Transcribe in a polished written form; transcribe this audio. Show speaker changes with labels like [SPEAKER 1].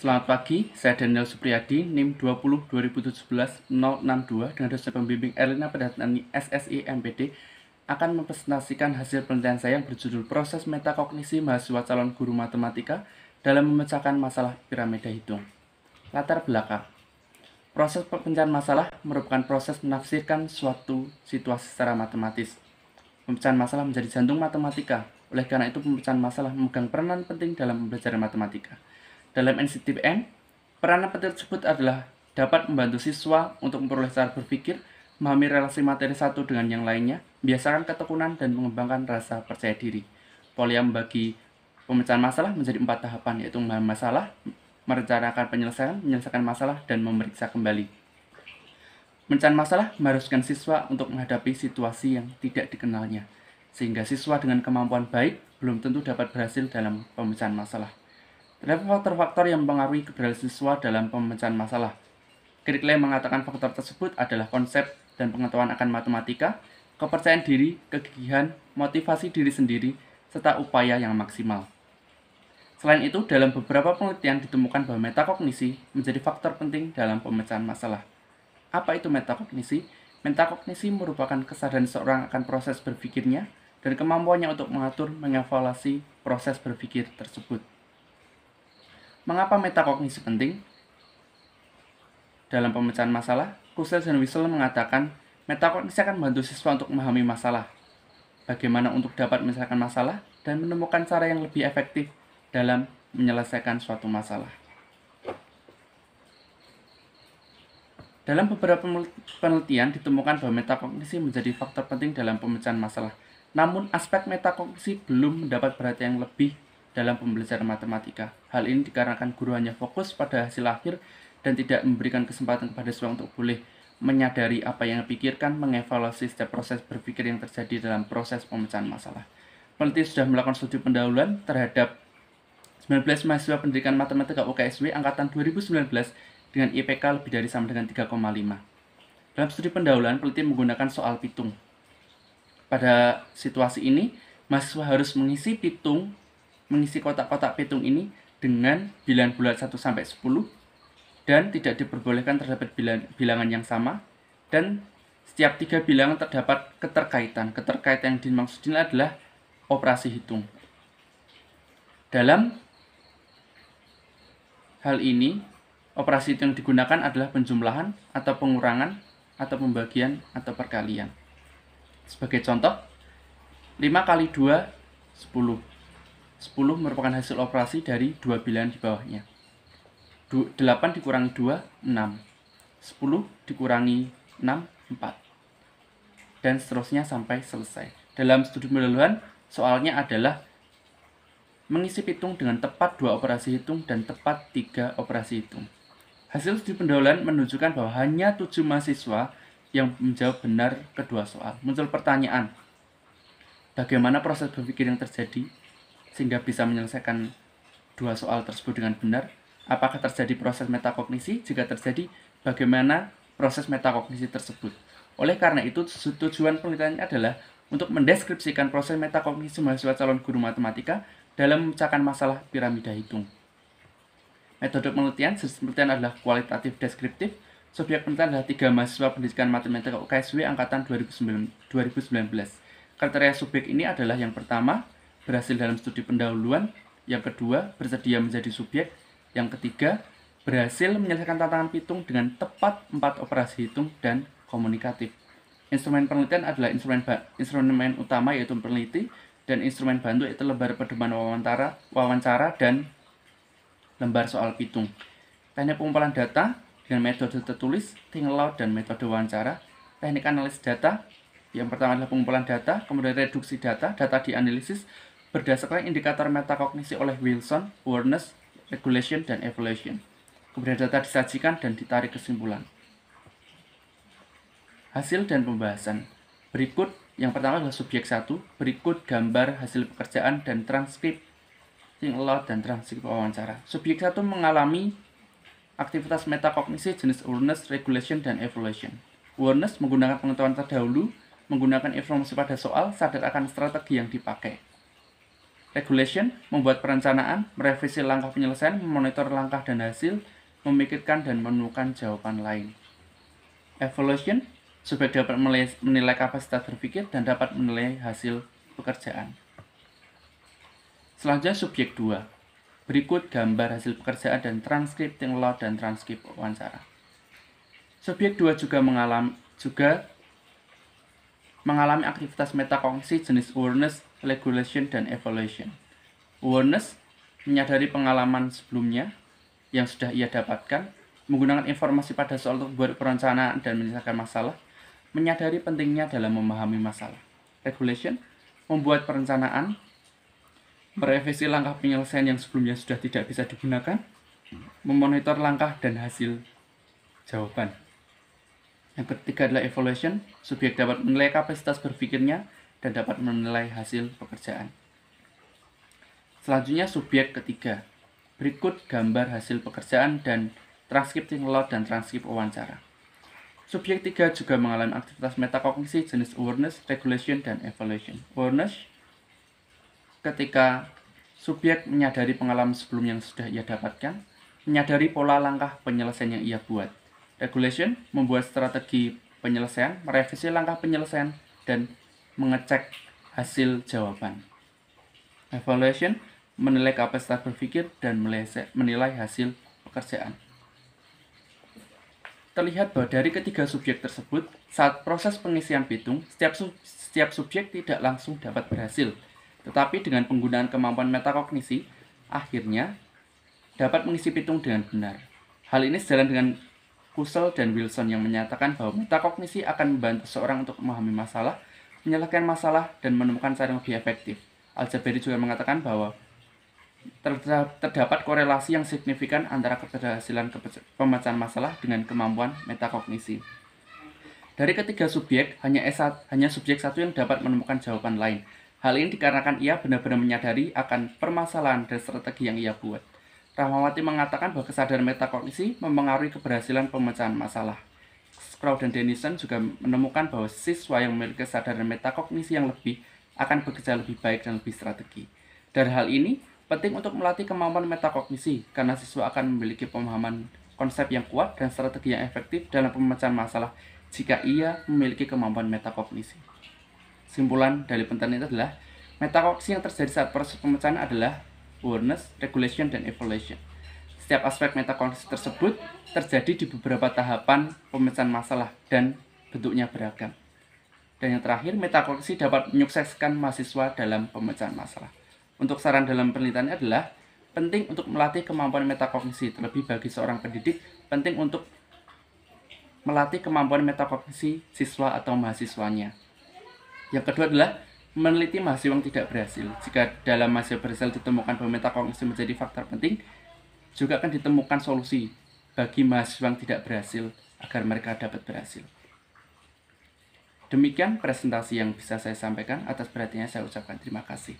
[SPEAKER 1] Selamat pagi, saya Daniel Supriyadi, NIM 20 2017 062 dengan dosen pembimbing Erlina Pedatani SSI MPD akan mempresentasikan hasil penelitian saya yang berjudul Proses Metakognisi Mahasiswa Calon Guru Matematika dalam memecahkan masalah piramida hitung. Latar belakang. Proses pemecahan masalah merupakan proses menafsirkan suatu situasi secara matematis. Pemecahan masalah menjadi jantung matematika. Oleh karena itu, pemecahan masalah memegang peranan penting dalam pembelajaran matematika. Dalam NCTPN, peranan penting tersebut adalah dapat membantu siswa untuk memperoleh cara berpikir, memahami relasi materi satu dengan yang lainnya, membiasakan ketekunan, dan mengembangkan rasa percaya diri. Polya membagi pemecahan masalah menjadi 4 tahapan, yaitu memahami masalah, merencanakan penyelesaian, menyelesaikan masalah, dan memeriksa kembali. Pemecahan masalah mengharuskan siswa untuk menghadapi situasi yang tidak dikenalnya, sehingga siswa dengan kemampuan baik belum tentu dapat berhasil dalam pemecahan masalah. Terdapat faktor-faktor yang mempengaruhi keberhasilan siswa dalam pemecahan masalah. Kirkley mengatakan faktor tersebut adalah konsep dan pengetahuan akan matematika, kepercayaan diri, kegigihan, motivasi diri sendiri, serta upaya yang maksimal. Selain itu, dalam beberapa penelitian ditemukan bahwa metakognisi menjadi faktor penting dalam pemecahan masalah. Apa itu metakognisi? Metakognisi merupakan kesadaran seorang akan proses berpikirnya dan kemampuannya untuk mengatur, mengevaluasi proses berpikir tersebut. Mengapa metakognisi penting? Dalam pemecahan masalah, Kussel dan Wiesel mengatakan metakognisi akan membantu siswa untuk memahami masalah, bagaimana untuk dapat menyelesaikan masalah, dan menemukan cara yang lebih efektif dalam menyelesaikan suatu masalah. Dalam beberapa penelitian ditemukan bahwa metakognisi menjadi faktor penting dalam pemecahan masalah. Namun, aspek metakognisi belum mendapat perhatian yang lebih dalam pembelajaran matematika. Hal ini dikarenakan guru hanya fokus pada hasil akhir dan tidak memberikan kesempatan kepada siswa untuk boleh menyadari apa yang dipikirkan, mengevaluasi setiap proses berpikir yang terjadi dalam proses pemecahan masalah. Peneliti sudah melakukan studi pendahuluan terhadap 19 mahasiswa pendidikan matematika UKSW angkatan 2019 dengan IPK lebih dari sama dengan 3,5. Dalam studi pendahuluan, peneliti menggunakan soal pitung. Pada situasi ini, mahasiswa harus mengisi kotak-kotak pitung ini dengan bilangan bulat 1 sampai 10 dan tidak diperbolehkan terdapat bilangan yang sama, dan setiap 3 bilangan terdapat keterkaitan. Keterkaitan yang dimaksud ini adalah operasi hitung. Dalam hal ini, operasi hitung yang digunakan adalah penjumlahan atau pengurangan atau pembagian atau perkalian. Sebagai contoh, 5 kali 2, 10. 10 merupakan hasil operasi dari 2 bilangan di bawahnya. 8 dikurangi 2, 6. 10 dikurangi 6, 4. Dan seterusnya sampai selesai. Dalam studi pendahuluan, soalnya adalah mengisi pitung dengan tepat 2 operasi hitung dan tepat 3 operasi hitung. Hasil studi pendahuluan menunjukkan bahwa hanya 7 mahasiswa yang menjawab benar kedua soal. Muncul pertanyaan, bagaimana proses berpikir yang terjadi sehingga bisa menyelesaikan 2 soal tersebut dengan benar? Apakah terjadi proses metakognisi? Jika terjadi, bagaimana proses metakognisi tersebut? Oleh karena itu, tujuan penelitian adalah untuk mendeskripsikan proses metakognisi mahasiswa calon guru matematika dalam memecahkan masalah piramida hitung. Metode penelitian, jenis penelitian adalah kualitatif deskriptif. Subjek penelitian adalah 3 mahasiswa pendidikan matematika UKSW angkatan 2019. Kriteria subjek ini adalah yang pertama, berhasil dalam studi pendahuluan, yang kedua, bersedia menjadi subjek, yang ketiga, berhasil menyelesaikan tantangan pitung dengan tepat 4 operasi hitung dan komunikatif. Instrumen penelitian adalah instrumen utama yaitu peneliti, dan instrumen bantu yaitu lembar pedoman wawancara dan lembar soal pitung. Teknik pengumpulan data dengan metode tertulis, think aloud, dan metode wawancara. Teknik analisis data, yang pertama adalah pengumpulan data, kemudian reduksi data dianalisis berdasarkan indikator metakognisi oleh Wilson, awareness, regulation, dan evaluation. Kemudian data disajikan dan ditarik kesimpulan. Hasil dan pembahasan. Berikut, yang pertama adalah subjek 1, berikut gambar hasil pekerjaan dan transkrip think aloud dan transkrip wawancara. Subjek 1 mengalami aktivitas metakognisi jenis awareness, regulation, dan evaluation. Awareness menggunakan pengetahuan terdahulu, menggunakan informasi pada soal, sadar akan strategi yang dipakai. Regulation, membuat perencanaan, merevisi langkah penyelesaian, memonitor langkah dan hasil, memikirkan dan menemukan jawaban lain. Evaluation, subjek dapat menilai kapasitas berpikir dan dapat menilai hasil pekerjaan. Selanjutnya subjek 2. Berikut gambar hasil pekerjaan dan transcripting law dan transkrip wawancara. Subjek 2 juga mengalami aktivitas metakognisi jenis awareness, regulation, dan evaluation. Awareness, menyadari pengalaman sebelumnya yang sudah ia dapatkan, menggunakan informasi pada soal untuk membuat perencanaan dan menyelesaikan masalah, menyadari pentingnya dalam memahami masalah. Regulation, membuat perencanaan, merevisi langkah penyelesaian yang sebelumnya sudah tidak bisa digunakan, memonitor langkah dan hasil jawaban. Yang ketiga adalah evaluation, subjek dapat menilai kapasitas berpikirnya dan dapat menilai hasil pekerjaan. Selanjutnya subjek ketiga. Berikut gambar hasil pekerjaan dan transcripting law dan transkrip wawancara. Subjek 3 juga mengalami aktivitas metakognisi jenis awareness, regulation, dan evaluation. Awareness, ketika subjek menyadari pengalaman sebelum yang sudah ia dapatkan, menyadari pola langkah penyelesaian yang ia buat. Regulation, membuat strategi penyelesaian, merevisi langkah penyelesaian, dan mengecek hasil jawaban. Evaluation, menilai kapasitas berpikir dan menilai hasil pekerjaan. Terlihat bahwa dari ketiga subjek tersebut, saat proses pengisian pitung, setiap subjek tidak langsung dapat berhasil. Tetapi dengan penggunaan kemampuan metakognisi, akhirnya dapat mengisi pitung dengan benar. Hal ini sejalan dengan Kussel dan Wilson yang menyatakan bahwa metakognisi akan membantu seorang untuk memahami masalah, menyelesaikan masalah, dan menemukan cara yang lebih efektif. Al-Jabari juga mengatakan bahwa terdapat korelasi yang signifikan antara keberhasilan pemecahan masalah dengan kemampuan metakognisi. Dari ketiga subjek, hanya subjek satu yang dapat menemukan jawaban lain. Hal ini dikarenakan ia benar-benar menyadari akan permasalahan dan strategi yang ia buat. Rahmawati mengatakan bahwa kesadaran metakognisi mempengaruhi keberhasilan pemecahan masalah. Crow dan Denison juga menemukan bahwa siswa yang memiliki kesadaran metakognisi yang lebih akan bekerja lebih baik dan lebih strategi. Dari hal ini, penting untuk melatih kemampuan metakognisi karena siswa akan memiliki pemahaman konsep yang kuat dan strategi yang efektif dalam pemecahan masalah jika ia memiliki kemampuan metakognisi. Kesimpulan dari penelitian itu adalah metakognisi yang terjadi saat proses pemecahan adalah awareness, regulation, dan evaluation. Setiap aspek metakognisi tersebut terjadi di beberapa tahapan pemecahan masalah dan bentuknya beragam. Dan yang terakhir, metakognisi dapat menyukseskan mahasiswa dalam pemecahan masalah. Untuk saran dalam penelitiannya adalah penting untuk melatih kemampuan metakognisi. Terlebih bagi seorang pendidik, penting untuk melatih kemampuan metakognisi siswa atau mahasiswanya. Yang kedua adalah meneliti mahasiswa yang tidak berhasil. Jika dalam mahasiswa berhasil ditemukan bahwa metakognisi menjadi faktor penting, juga akan ditemukan solusi bagi mahasiswa yang tidak berhasil agar mereka dapat berhasil. Demikian presentasi yang bisa saya sampaikan. Atas perhatiannya saya ucapkan terima kasih.